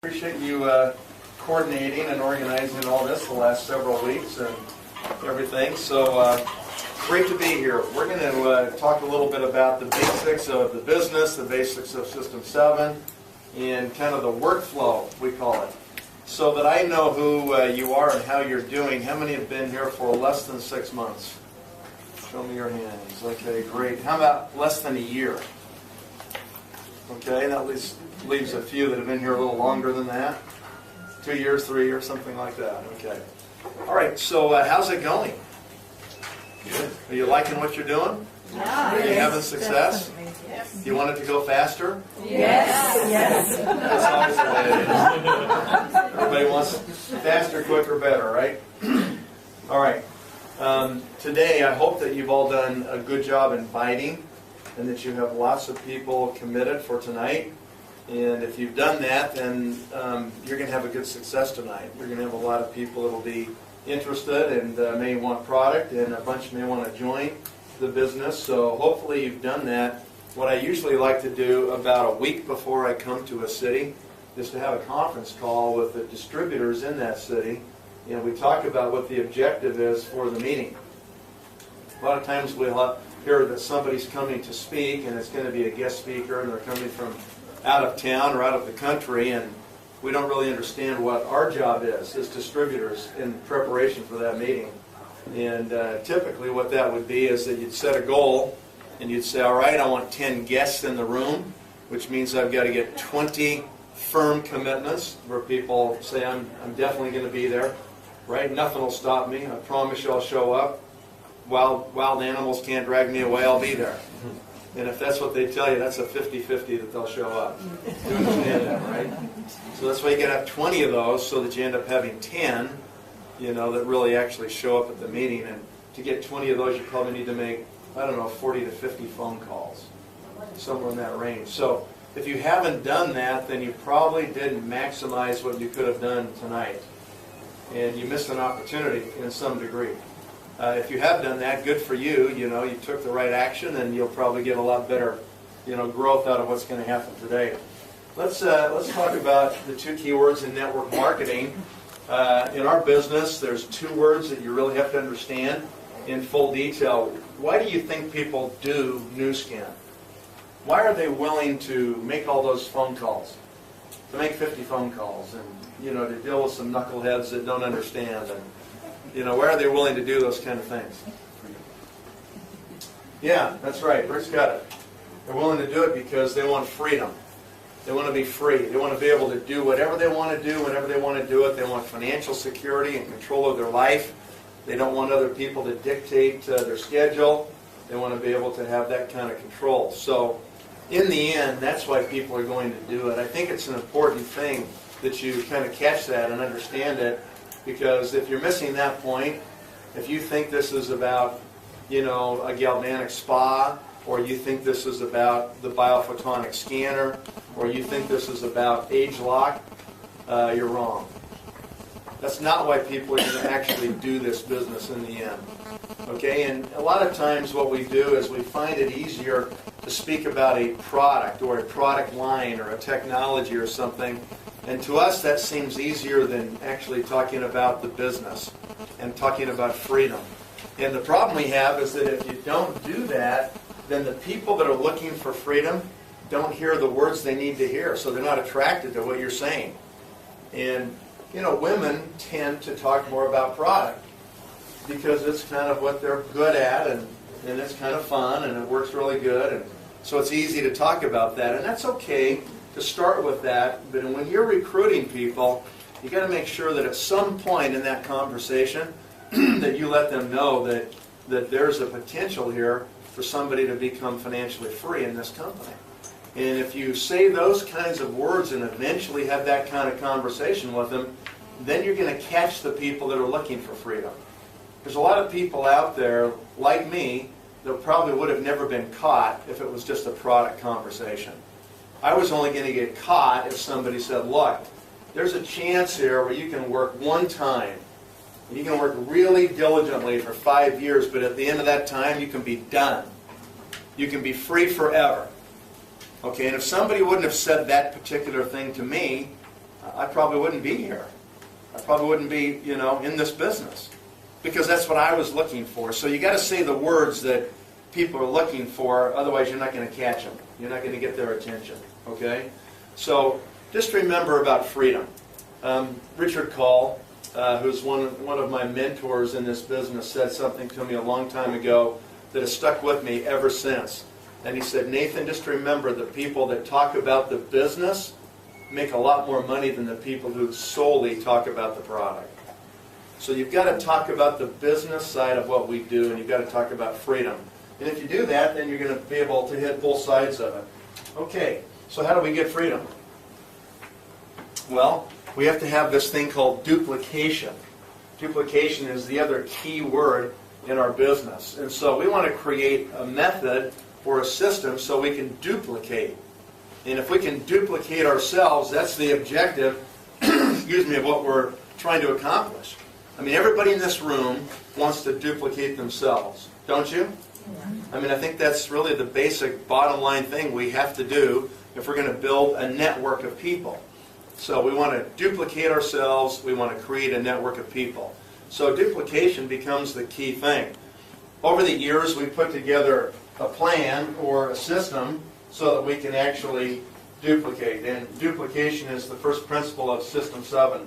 Appreciate you coordinating and organizing all this the last several weeks and everything. So great to be here. We're going to talk a little bit about the basics of the business, the basics of System 7, and kind of the workflow, we call it. So that I know who you are and how you're doing. How many have been here for less than 6 months? Show me your hands. Okay, great. How about less than a year? Okay, that leaves a few that have been here a little longer than that. 2 years, 3 years, something like that. Okay. All right, so how's it going? Good. Are you liking what you're doing? Yeah. Are you having success? Yes. Do you want it to go faster? Yes. Yes. That's always the way it is. Everybody wants faster, quicker, better, right? All right. Today, I hope that you've all done a good job inviting and that you have lots of people committed for tonight. And if you've done that, then you're going to have a good success tonight. You're going to have a lot of people that will be interested and may want product, and a bunch may want to join the business. So hopefully you've done that. What I usually like to do about a week before I come to a city is to have a conference call with the distributors in that city, and we talk about what the objective is for the meeting. A lot of times we'll hear that somebody's coming to speak, and it's going to be a guest speaker, and they're coming from out of town or out of the country, and we don't really understand what our job is as distributors in preparation for that meeting. And typically what that would be is that you'd set a goal, and you'd say, all right, I want 10 guests in the room, which means I've got to get 20 firm commitments where people say, I'm definitely going to be there, right? Nothing will stop me. I promise you I'll show up. Wild animals can't drag me away, I'll be there. And if that's what they tell you, that's a 50-50 that they'll show up. You understand that, right? So that's why you got to have 20 of those so that you end up having 10, that really actually show up at the meeting. And to get 20 of those, you probably need to make, 40 to 50 phone calls, somewhere in that range. So if you haven't done that, then you probably didn't maximize what you could have done tonight. And you missed an opportunity in some degree. If you have done that, good for you. You took the right action, and you'll probably get a lot better, growth out of what's going to happen today. Let's talk about the two key words in network marketing. In our business, there's two words that you really have to understand in full detail. Why do you think people do Nu Skin? Why are they willing to make all those phone calls? To make 50 phone calls, and to deal with some knuckleheads that don't understand, and why are they willing to do those kind of things? Yeah, that's right. Rick's got it. They're willing to do it because they want freedom. They want to be free. They want to be able to do whatever they want to do, whenever they want to do it. They want financial security and control of their life. They don't want other people to dictate their schedule. They want to be able to have that kind of control. So, in the end, that's why people are going to do it. I think it's an important thing that you kind of catch that and understand it. Because if you're missing that point, if you think this is about, a galvanic spa, or you think this is about the biophotonic scanner, or you think this is about ageLOC, you're wrong. That's not why people are going to actually do this business in the end. Okay, and a lot of times what we do is we find it easier to speak about a product or a product line or a technology or something. And to us, that seems easier than actually talking about the business and talking about freedom. And the problem we have is that if you don't do that, then the people that are looking for freedom don't hear the words they need to hear, so they're not attracted to what you're saying. And, women tend to talk more about product because it's kind of what they're good at, and it's kind of fun, and it works really good, and so it's easy to talk about that, and that's okay to start with that. But when you're recruiting people, you got to make sure that at some point in that conversation that you let them know that there's a potential here for somebody to become financially free in this company. And if you say those kinds of words and eventually have that kind of conversation with them, then you're going to catch the people that are looking for freedom. There's a lot of people out there, like me, that probably would have never been caught if it was just a product conversation. I was only going to get caught if somebody said, look, there's a chance here where you can work one time, and you can work really diligently for 5 years, but at the end of that time, you can be done. You can be free forever. Okay, and if somebody wouldn't have said that particular thing to me, I probably wouldn't be here. I probably wouldn't be, in this business. Because that's what I was looking for. So you got to say the words that people are looking for, otherwise you're not going to catch them. You're not going to get their attention, okay? So just remember about freedom. Richard Call, who's one of my mentors in this business, said something to me a long time ago that has stuck with me ever since. And he said, Nathan, just remember the people that talk about the business make a lot more money than the people who solely talk about the product. So you've got to talk about the business side of what we do, and you've got to talk about freedom. And if you do that, then you're going to be able to hit both sides of it. Okay, so how do we get freedom? Well, we have to have this thing called duplication. Duplication is the other key word in our business. And so we want to create a method or a system so we can duplicate. And if we can duplicate ourselves, that's the objective, excuse me, of what we're trying to accomplish. I mean, everybody in this room wants to duplicate themselves, don't you? I mean, I think that's really the basic bottom line thing we have to do if we're going to build a network of people. So we want to duplicate ourselves, we want to create a network of people. So duplication becomes the key thing. Over the years, we put together a plan or a system so that we can actually duplicate. And duplication is the first principle of System 7.